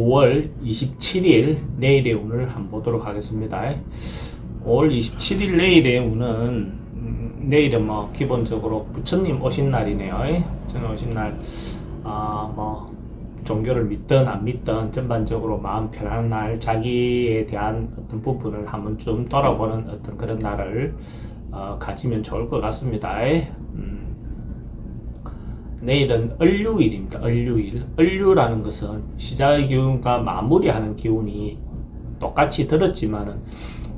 5월 27일 내일의 운을 한번 보도록 하겠습니다. 5월 27일 내일의 운은 내일은 뭐 기본적으로 부처님 오신 날이네요. 부처님 오신 날, 뭐 종교를 믿든 안 믿든 전반적으로 마음 편안한 날, 자기에 대한 어떤 부분을 한 번쯤 돌아보는 어떤 그런 날을 가지면 좋을 것 같습니다. 내일은 을류일입니다. 을류일. 을류라는 것은 시작의 기운과 마무리하는 기운이 똑같이 들었지만은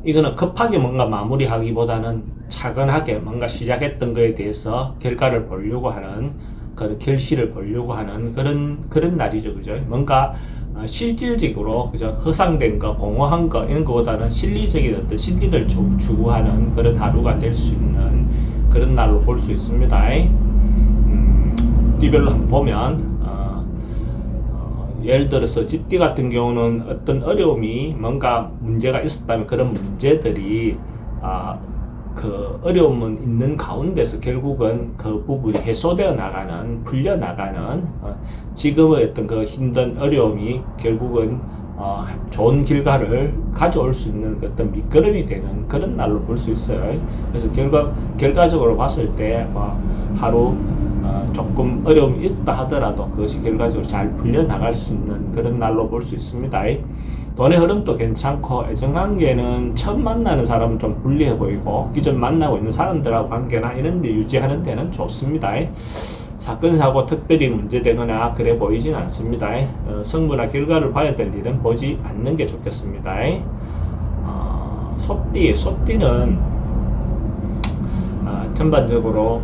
이거는 급하게 뭔가 마무리하기보다는 차근하게 뭔가 시작했던 거에 대해서 결과를 보려고 하는 그런 결실을 보려고 하는 그런 날이죠. 그죠? 뭔가 실질적으로 그죠? 허상된 거, 공허한 거 이런 거보다는 실리적인 어떤 실리를 추구하는 그런 하루가 될 수 있는 그런 날로 볼 수 있습니다. 띠별로 한번 보면 예를 들어서 쥐띠 같은 경우는 어떤 어려움이 뭔가 문제가 있었다면 그런 문제들이 그 어려움은 있는 가운데서 결국은 그 부분이 해소되어 나가는, 풀려 나가는 지금의 어떤 그 힘든 어려움이 결국은 좋은 결과를 가져올 수 있는 어떤 밑거름이 되는 그런 날로 볼 수 있어요. 그래서 결과적으로 봤을 때 하루 조금 어려움이 있다 하더라도 그것이 결과적으로 잘 풀려나갈 수 있는 그런 날로 볼 수 있습니다. 돈의 흐름도 괜찮고 애정관계는 처음 만나는 사람은 좀 불리해 보이고 기존 만나고 있는 사람들하고 관계나 이런 데 유지하는 데는 좋습니다. 사건, 사고 특별히 문제되거나 그래 보이진 않습니다. 성부나 결과를 봐야 될 일은 보지 않는 게 좋겠습니다. 소띠는 전반적으로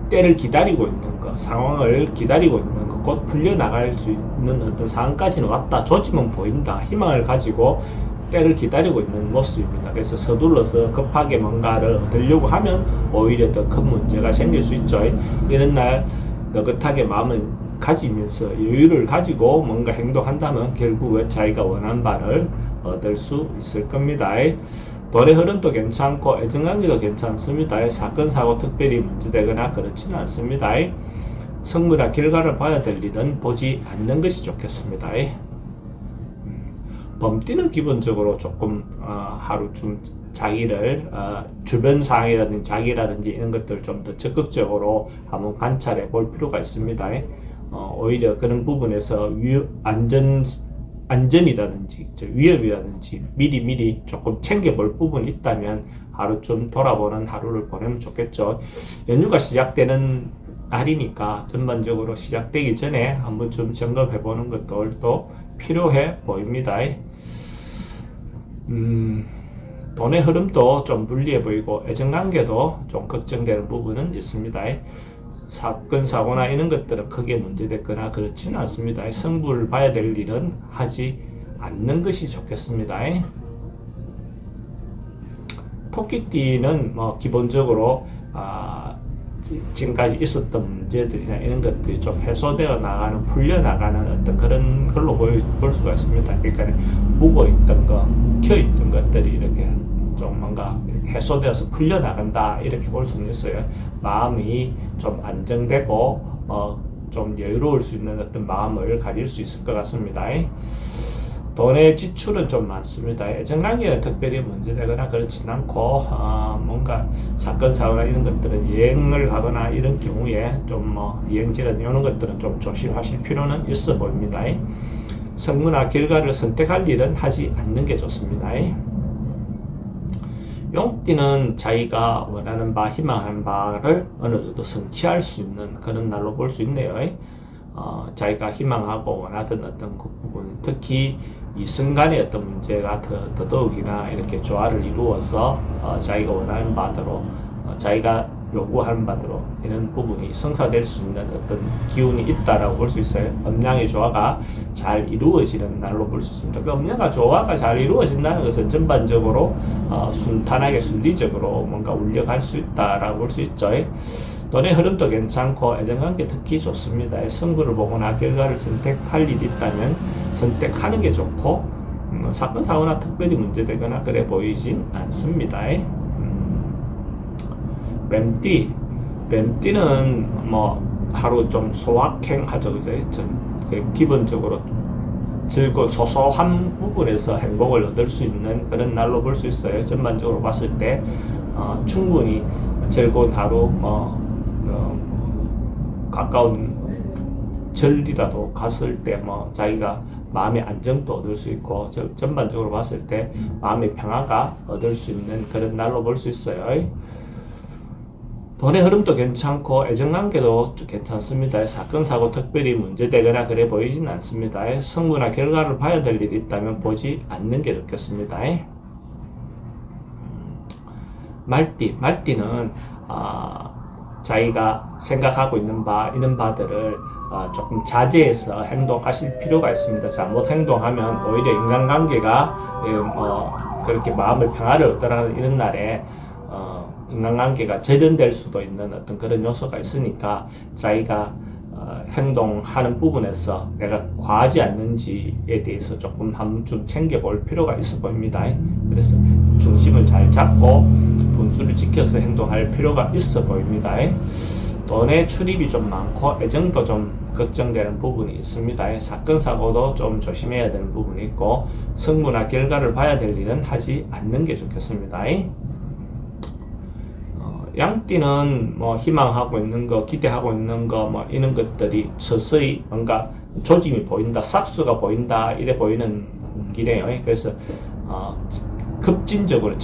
때를 기다리고 있는 것, 상황을 기다리고 있는 것, 곧 풀려나갈 수 있는 어떤 상황까지는 왔다. 조짐은 보인다. 희망을 가지고 때를 기다리고 있는 모습입니다. 그래서 서둘러서 급하게 뭔가를 얻으려고 하면 오히려 더 큰 문제가 생길 수 있죠. 이런 날 느긋하게 마음을 가지면서 여유를 가지고 뭔가 행동한다면 결국은 자기가 원하는 바를 얻을 수 있을 겁니다. 돈의 흐름도 괜찮고 애정관계도 괜찮습니다. 사건, 사고 특별히 문제되거나 그렇지는 않습니다. 성무나 결과를 봐야 될 일은 보지 않는 것이 좋겠습니다. 범띠는 기본적으로 조금 하루 좀 자기를 주변 상황이라든지 자기라든지 이런 것들을 좀 더 적극적으로 한번 관찰해 볼 필요가 있습니다. 오히려 그런 부분에서 안전이라든지 위험이라든지 미리 조금 챙겨볼 부분이 있다면 하루 좀 돌아보는 하루를 보내면 좋겠죠. 연휴가 시작되는 날이니까 전반적으로 시작되기 전에 한번 좀 점검해 보는 것도 필요해 보입니다. 돈의 흐름도 좀 불리해 보이고 애정관계도 좀 걱정되는 부분은 있습니다. 사건, 사고나 이런 것들은 크게 문제됐거나 그렇지는 않습니다. 성부를 봐야 될 일은 하지 않는 것이 좋겠습니다. 토끼띠는 기본적으로 지금까지 있었던 문제들이나 이런 것들이 좀 해소되어 나가는, 풀려 나가는 어떤 그런 걸로 볼 수가 있습니다. 그러니까 묵어있던 거, 묵혀있던 것들이 이렇게 좀 뭔가 해소되어서 풀려 나간다 이렇게 볼 수는 있어요. 마음이 좀 안정되고 좀 여유로울 수 있는 어떤 마음을 가질 수 있을 것 같습니다. 돈의 지출은 좀 많습니다. 애정관계는 특별히 문제되거나 그렇진 않고 뭔가 사건, 사고나 이런 것들은 여행을 가거나 이런 경우에 좀 여행지나 이런 것들은 좀 조심하실 필요는 있어 보입니다. 성무나 결과를 선택할 일은 하지 않는 게 좋습니다. 용띠는 자기가 원하는 바, 희망하는 바를 어느 정도 성취할 수 있는 그런 날로 볼 수 있네요. 자기가 희망하고 원하던 어떤 그 부분, 특히 이 순간의 어떤 문제가 더더욱이나 이렇게 조화를 이루어서 자기가 원하는 바대로, 자기가 요구하는 바대로 이런 부분이 성사될 수 있는 어떤 기운이 있다라고 볼 수 있어요. 음양의 조화가 잘 이루어지는 날로 볼 수 있습니다. 그 음양의 조화가 잘 이루어진다는 것은 전반적으로 순탄하게 순리적으로 뭔가 울려갈 수 있다라고 볼 수 있죠. 돈의 흐름도 괜찮고 애정관계 특히 좋습니다. 성부를 보거나 결과를 선택할 일이 있다면 선택하는 게 좋고 사건, 사고나 특별히 문제되거나 그래 보이진 않습니다. 뱀띠는 하루 좀 소확행하죠. 그죠? 기본적으로 소소한 부분에서 행복을 얻을 수 있는 그런 날로 볼 수 있어요. 전반적으로 봤을 때 충분히 즐거운 하루, 가까운 절이라도 갔을 때 자기가 마음의 안정도 얻을 수 있고, 전반적으로 봤을 때 마음의 평화가 얻을 수 있는 그런 날로 볼 수 있어요. 돈의 흐름도 괜찮고 애정관계도 괜찮습니다. 사건 사고 특별히 문제되거나 그래 보이진 않습니다. 성부나 결과를 봐야 될 일이 있다면 보지 않는 게 좋겠습니다. 말띠는 자기가 생각하고 있는 바들을 조금 자제해서 행동하실 필요가 있습니다. 잘못 행동하면 오히려 인간관계가 그렇게 마음의 평화를 얻더라는 이런 날에 인간관계가 재련될 수도 있는 어떤 그런 요소가 있으니까 자기가 행동하는 부분에서 내가 과하지 않는지에 대해서 조금 한번 챙겨볼 필요가 있어 보입니다. 그래서 중심을 잘 잡고 분수를 지켜서 행동할 필요가 있어 보입니다. 돈의 출입이 좀 많고 애정도 좀 걱정되는 부분이 있습니다. 사건 사고도 좀 조심해야 되는 부분이 있고, 성부나 결과를 봐야 될 일은 하지 않는 게 좋겠습니다. 양띠는 희망하고 있는 거, 기대하고 있는 거, 이런 것들이 서서히 뭔가 조짐이 보인다, 싹수가 보인다, 이래 보이는 기네요. 그래서, 급진적으로,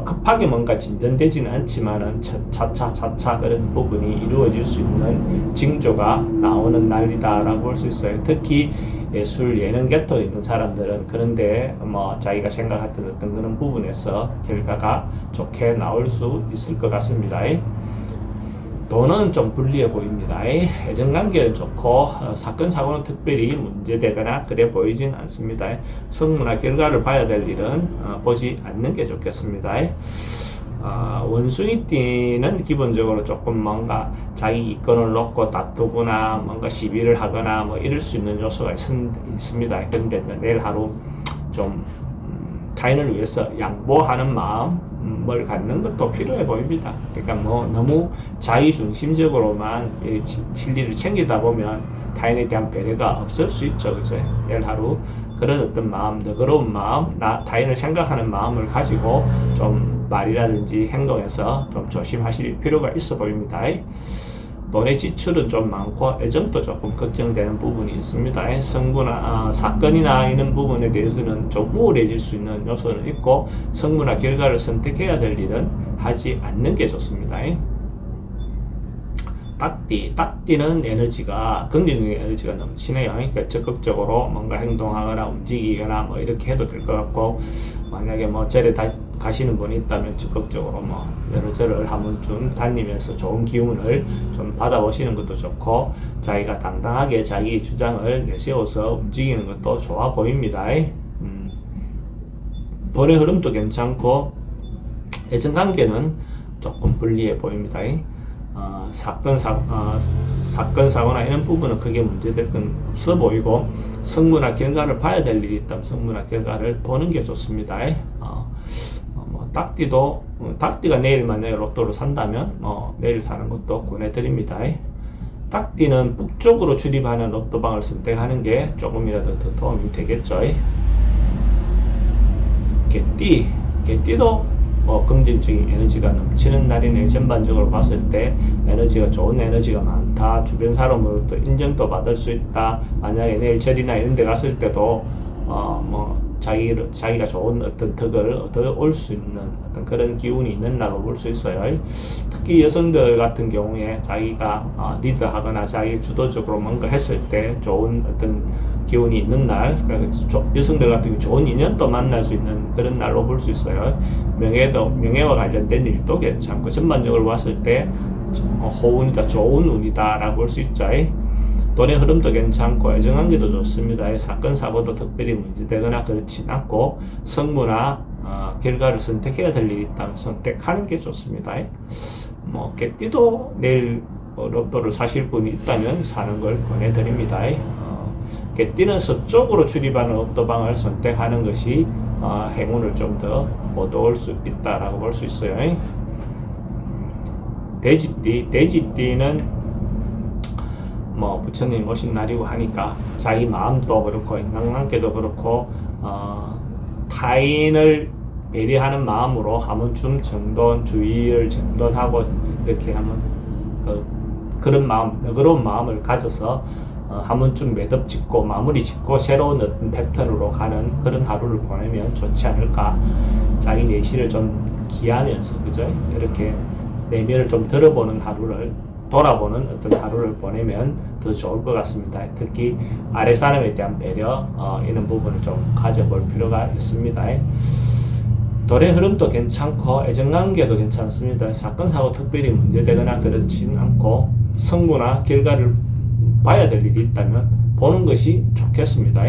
급하게 뭔가 진전되지는 않지만은, 차차 그런 부분이 이루어질 수 있는 징조가 나오는 날이다라고 볼 수 있어요. 특히, 예술, 예능 계통에 있는 사람들은 그런데 자기가 생각했던 어떤 그런 부분에서 결과가 좋게 나올 수 있을 것 같습니다. 돈은 좀 불리해 보입니다. 애정관계는 좋고 사건 사고는 특별히 문제되거나 그래 보이진 않습니다. 성무나 결과를 봐야 될 일은 보지 않는 게 좋겠습니다. 원숭이띠는 기본적으로 조금 뭔가 자기 이권을 놓고 다투거나 뭔가 시비를 하거나 이럴 수 있는 요소가 있습니다. 그런데 내일 하루 좀 타인을 위해서 양보하는 마음을 갖는 것도 필요해 보입니다. 그러니까 너무 자기 중심적으로만 진리를 챙기다 보면 타인에 대한 배려가 없을 수 있죠. 그죠? 내일 하루 그런 어떤 마음, 너그러운 마음, 타인을 생각하는 마음을 가지고 좀 말이라든지 행동에서 좀 조심하실 필요가 있어 보입니다. 돈의 지출은 좀 많고 애정도 조금 걱정되는 부분이 있습니다. 성부나 사건이나 이런 부분에 대해서는 좀 우울해질 수 있는 요소는 있고, 성부나 결과를 선택해야 될 일은 하지 않는 게 좋습니다. 딱띠는 에너지가 긍정적인 에너지가 넘치네요. 그러니까 적극적으로 뭔가 행동하거나 움직이거나 이렇게 해도 될 것 같고, 만약에 절에 가시는 분이 있다면 적극적으로 여러 절을 한 번쯤 다니면서 좋은 기운을 좀 받아보시는 것도 좋고, 자기가 당당하게 자기 주장을 내세워서 움직이는 것도 좋아 보입니다. 돈의 흐름도 괜찮고 애정관계는 조금 불리해 보입니다. 사건 사고나 이런 부분은 크게 문제될 건 없어 보이고, 성무나 결과를 봐야 될 일이 있다면 성무나 결과를 보는 게 좋습니다. 딱띠가 내일 만약에 로또를 산다면 내일 사는 것도 권해드립니다. 딱띠는 북쪽으로 출입하는 로또방을 선택하는 게 조금이라도 더 도움이 되겠죠. 개띠도 긍정적인 에너지가 넘치는 날이네요. 전반적으로 봤을 때 에너지가 좋은 에너지가 많다. 주변 사람으로부터 인정도 받을 수 있다. 만약에 내일 절이나 이런 데 갔을 때도 자기가 좋은 어떤 덕을 얻어올 수 있는 어떤 그런 기운이 있는 날로 볼 수 있어요. 특히 여성들 같은 경우에 자기가 리드하거나 자기 주도적으로 뭔가 했을 때 좋은 어떤 기운이 있는 날, 여성들 같은 경우 좋은 인연도 만날 수 있는 그런 날로 볼 수 있어요. 명예와 관련된 일도 괜찮고, 전반적으로 봤을 때 호운이다, 좋은 운이다 라고 볼 수 있죠. 돈의 흐름도 괜찮고 애정관계도 좋습니다. 사건 사고도 특별히 문제되거나 그렇진 않고, 성무나 결과를 선택해야 될 일이 있다면 선택하는 게 좋습니다. 개띠도 내일 로또를 사실 분이 있다면 사는 걸 권해드립니다. 개띠는 서쪽으로 출입하는 로또방을 선택하는 것이 행운을 좀 더 얻어올 수 있다라고 볼 수 있어요. 돼지띠는 뭐 부처님 오신 날이고 하니까 자기 마음도 그렇고 인간관계도 그렇고 타인을 배려하는 마음으로 한 번쯤 정돈 주의를 정돈하고 이렇게 한번 그런 마음, 너그러운 마음을 가져서 한 번쯤 매듭 짓고 마무리 짓고 새로운 어떤 패턴으로 가는 그런 하루를 보내면 좋지 않을까. 자기 내실을 좀 기하면서 그죠? 이렇게 내면을 좀 들어보는 하루를 돌아보는 어떤 하루를 보내면 더 좋을 것 같습니다. 특히 아래 사람에 대한 배려 이런 부분을 좀 가져볼 필요가 있습니다. 돌의 흐름도 괜찮고 애정관계도 괜찮습니다. 사건 사고 특별히 문제되거나 그렇진 않고 성부나 결과를 봐야 될 일이 있다면 보는 것이 좋겠습니다.